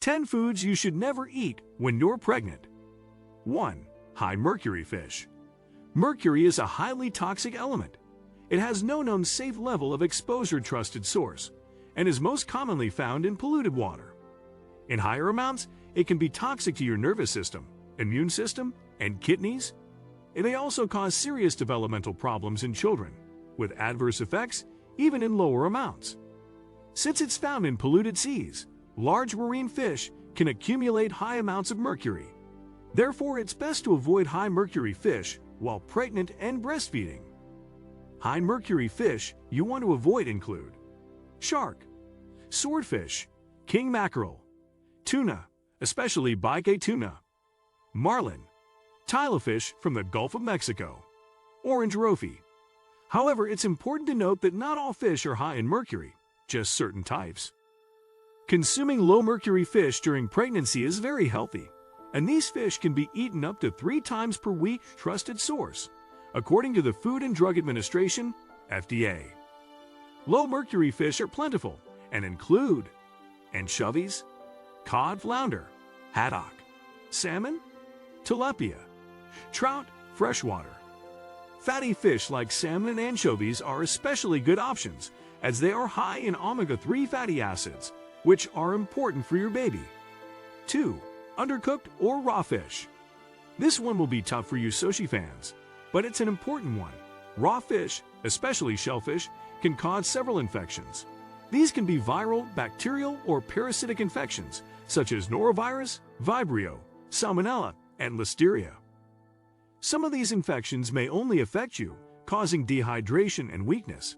10 foods you should never eat when you're pregnant. 1. High mercury fish. Mercury is a highly toxic element. It has no known safe level of exposure trusted source and is most commonly found in polluted water. In higher amounts, it can be toxic to your nervous system, immune system, and kidneys. It may also cause serious developmental problems in children, with adverse effects even in lower amounts. Since it's found in polluted seas, large marine fish can accumulate high amounts of mercury. Therefore, it's best to avoid high mercury fish while pregnant and breastfeeding. High mercury fish you want to avoid include shark, swordfish, king mackerel, tuna, especially bique tuna, marlin, tilefish from the Gulf of Mexico, orange rofi. However, it's important to note that not all fish are high in mercury, just certain types. Consuming low mercury fish during pregnancy is very healthy, and these fish can be eaten up to 3 times per week. Trusted source, according to the Food and Drug Administration, FDA. Low mercury fish are plentiful and include anchovies, cod, flounder, haddock, salmon, tilapia, trout, freshwater. Fatty fish like salmon and anchovies are especially good options as they are high in omega-3 fatty acids, which are important for your baby. 2. Undercooked or raw fish. This one will be tough for you sushi fans, but it's an important one. Raw fish, especially shellfish, can cause several infections. These can be viral, bacterial, or parasitic infections such as norovirus, Vibrio, Salmonella, and Listeria. Some of these infections may only affect you, causing dehydration and weakness.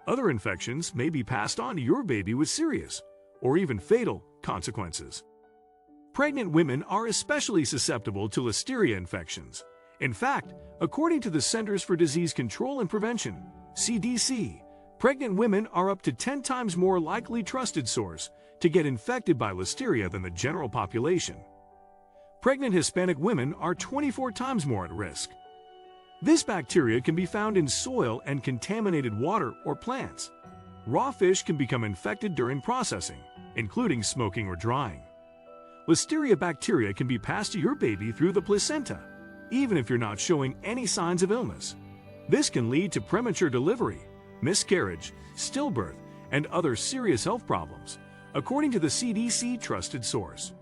Other infections may be passed on to your baby with serious or even fatal consequences. Pregnant women are especially susceptible to Listeria infections. In fact, according to the Centers for Disease Control and Prevention, CDC, pregnant women are up to 10 times more likely trusted source to get infected by Listeria than the general population. Pregnant Hispanic women are 24 times more at risk. This bacteria can be found in soil and contaminated water or plants. Raw fish can become infected during processing, including smoking or drying. Listeria bacteria can be passed to your baby through the placenta, even if you're not showing any signs of illness. This can lead to premature delivery, miscarriage, stillbirth, and other serious health problems, according to the CDC trusted source.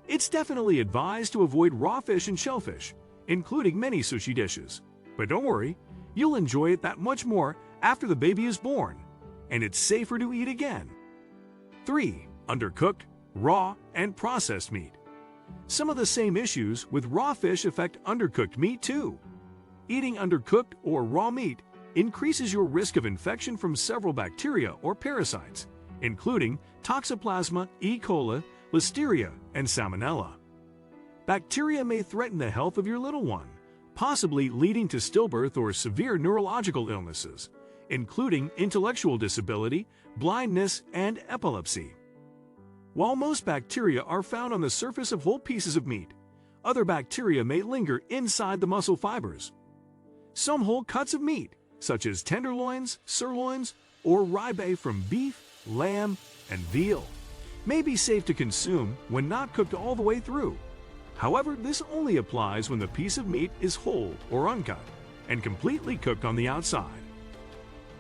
It's definitely advised to avoid raw fish and shellfish, including many sushi dishes. But don't worry, you'll enjoy it that much more after the baby is born, and it's safer to eat again. 3. Undercooked, raw, and processed meat. Some of the same issues with raw fish affect undercooked meat too. Eating undercooked or raw meat increases your risk of infection from several bacteria or parasites, including Toxoplasma, E. coli, Listeria, and Salmonella. Bacteria may threaten the health of your little one, possibly leading to stillbirth or severe neurological illnesses, including intellectual disability, blindness, and epilepsy. While most bacteria are found on the surface of whole pieces of meat, other bacteria may linger inside the muscle fibers. Some whole cuts of meat, such as tenderloins, sirloins, or ribeye from beef, lamb, and veal, may be safe to consume when not cooked all the way through. However, this only applies when the piece of meat is whole or uncut and completely cooked on the outside.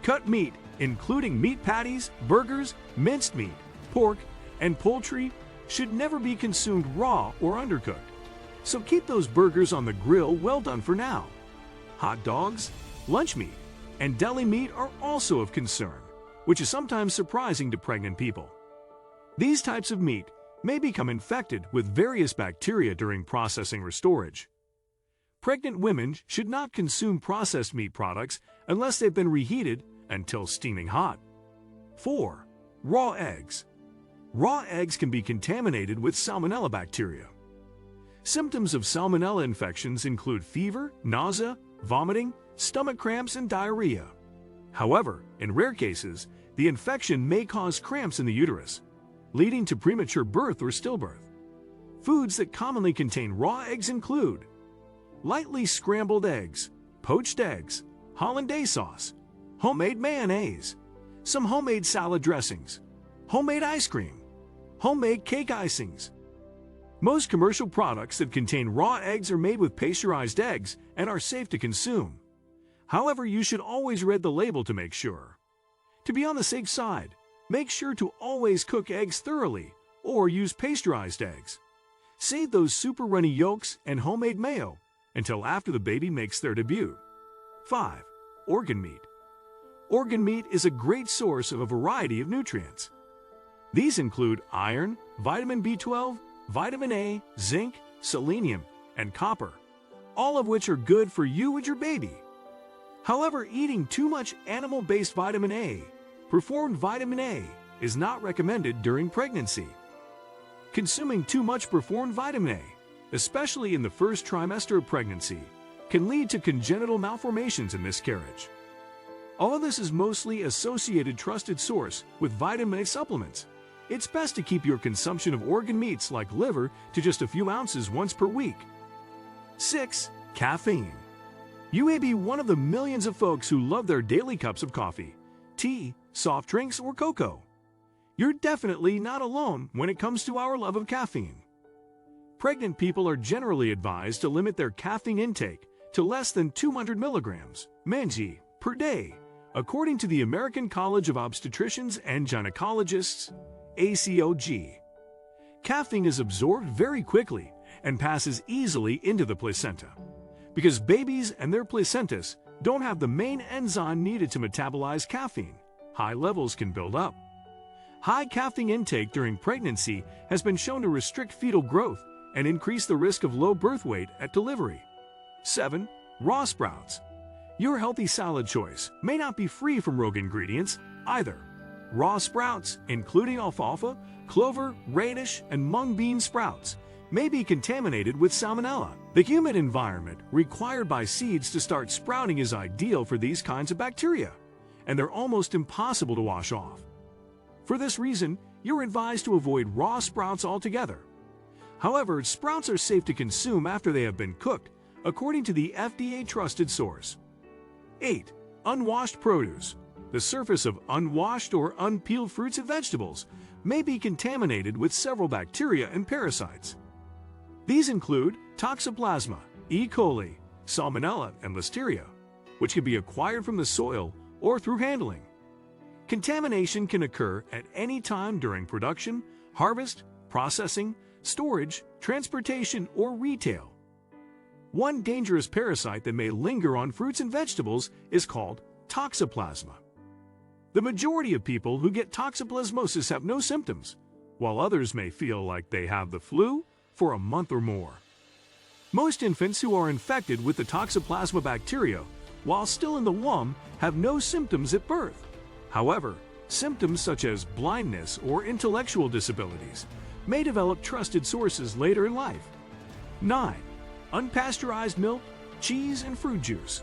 Cut meat, including meat patties, burgers, minced meat, pork, and poultry, should never be consumed raw or undercooked. So keep those burgers on the grill well done for now. Hot dogs, lunch meat, and deli meat are also of concern, which is sometimes surprising to pregnant people. These types of meat may become infected with various bacteria during processing or storage. Pregnant women should not consume processed meat products unless they've been reheated until steaming hot. 4. Raw eggs. Raw eggs can be contaminated with Salmonella bacteria. Symptoms of Salmonella infections include fever, nausea, vomiting, stomach cramps, and diarrhea. However, in rare cases, the infection may cause cramps in the uterus, leading to premature birth or stillbirth. Foods that commonly contain raw eggs include lightly scrambled eggs, poached eggs, hollandaise sauce, homemade mayonnaise, some homemade salad dressings, homemade ice cream, Homemade cake icings. Most commercial products that contain raw eggs are made with pasteurized eggs and are safe to consume. However, you should always read the label to make sure. To be on the safe side, make sure to always cook eggs thoroughly or use pasteurized eggs. Save those super runny yolks and homemade mayo until after the baby makes their debut. 5. Organ meat. Organ meat is a great source of a variety of nutrients. These include iron, vitamin B12, vitamin A, zinc, selenium, and copper, all of which are good for you and your baby. However, eating too much animal-based vitamin A, performed vitamin A, is not recommended during pregnancy. Consuming too much performed vitamin A, especially in the first trimester of pregnancy, can lead to congenital malformations and miscarriage. Although this is mostly associated trusted source with vitamin A supplements, it's best to keep your consumption of organ meats like liver to just a few ounces once per week. 6. Caffeine. You may be one of the millions of folks who love their daily cups of coffee, tea, soft drinks, or cocoa. You're definitely not alone when it comes to our love of caffeine. Pregnant people are generally advised to limit their caffeine intake to less than 200 milligrams mg per day, according to the American College of Obstetricians and Gynecologists, ACOG. Caffeine is absorbed very quickly and passes easily into the placenta. Because babies and their placentas don't have the main enzyme needed to metabolize caffeine, high levels can build up. High caffeine intake during pregnancy has been shown to restrict fetal growth and increase the risk of low birth weight at delivery. 7. Raw sprouts. Your healthy salad choice may not be free from rogue ingredients either. Raw sprouts, including alfalfa, clover, radish, and mung bean sprouts, may be contaminated with salmonella. The humid environment required by seeds to start sprouting is ideal for these kinds of bacteria, and they're almost impossible to wash off. For this reason, you're advised to avoid raw sprouts altogether. However, sprouts are safe to consume after they have been cooked, according to the FDA-trusted source. 8. Unwashed produce. The surface of unwashed or unpeeled fruits and vegetables may be contaminated with several bacteria and parasites. These include Toxoplasma, E. coli, Salmonella, and Listeria, which can be acquired from the soil or through handling. Contamination can occur at any time during production, harvest, processing, storage, transportation, or retail. One dangerous parasite that may linger on fruits and vegetables is called Toxoplasma. The majority of people who get toxoplasmosis have no symptoms, while others may feel like they have the flu for a month or more. Most infants who are infected with the Toxoplasma bacteria while still in the womb have no symptoms at birth. However, symptoms such as blindness or intellectual disabilities may develop trusted sources later in life. 9. Unpasteurized milk, cheese, and fruit juice.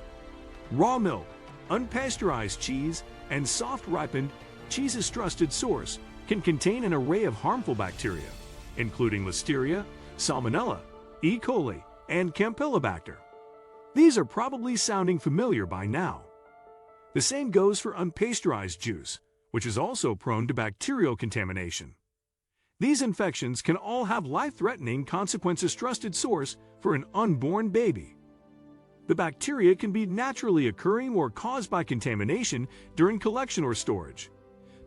Raw milk, unpasteurized cheese, and soft-ripened cheese's trusted source can contain an array of harmful bacteria, including Listeria, Salmonella, E. coli, and Campylobacter. These are probably sounding familiar by now. The same goes for unpasteurized juice, which is also prone to bacterial contamination. These infections can all have life-threatening consequences. Trusted source for an unborn baby. The bacteria can be naturally occurring or caused by contamination during collection or storage.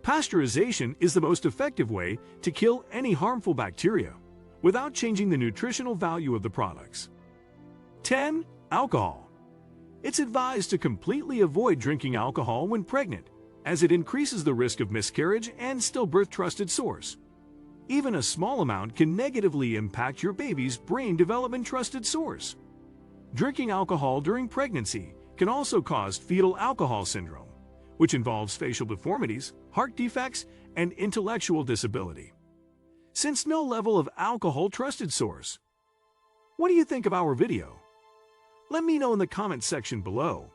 Pasteurization is the most effective way to kill any harmful bacteria without changing the nutritional value of the products. 10. Alcohol. It's advised to completely avoid drinking alcohol when pregnant, as it increases the risk of miscarriage and stillbirth. Trusted source. Even a small amount can negatively impact your baby's brain development. Trusted source. Drinking alcohol during pregnancy can also cause fetal alcohol syndrome, which involves facial deformities, heart defects, and intellectual disability. Since no level of alcohol. Trusted source. What do you think of our video? Let me know in the comments section below.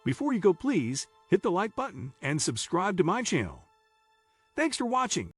Before you go, please hit the like button and subscribe to my channel. Thanks for watching.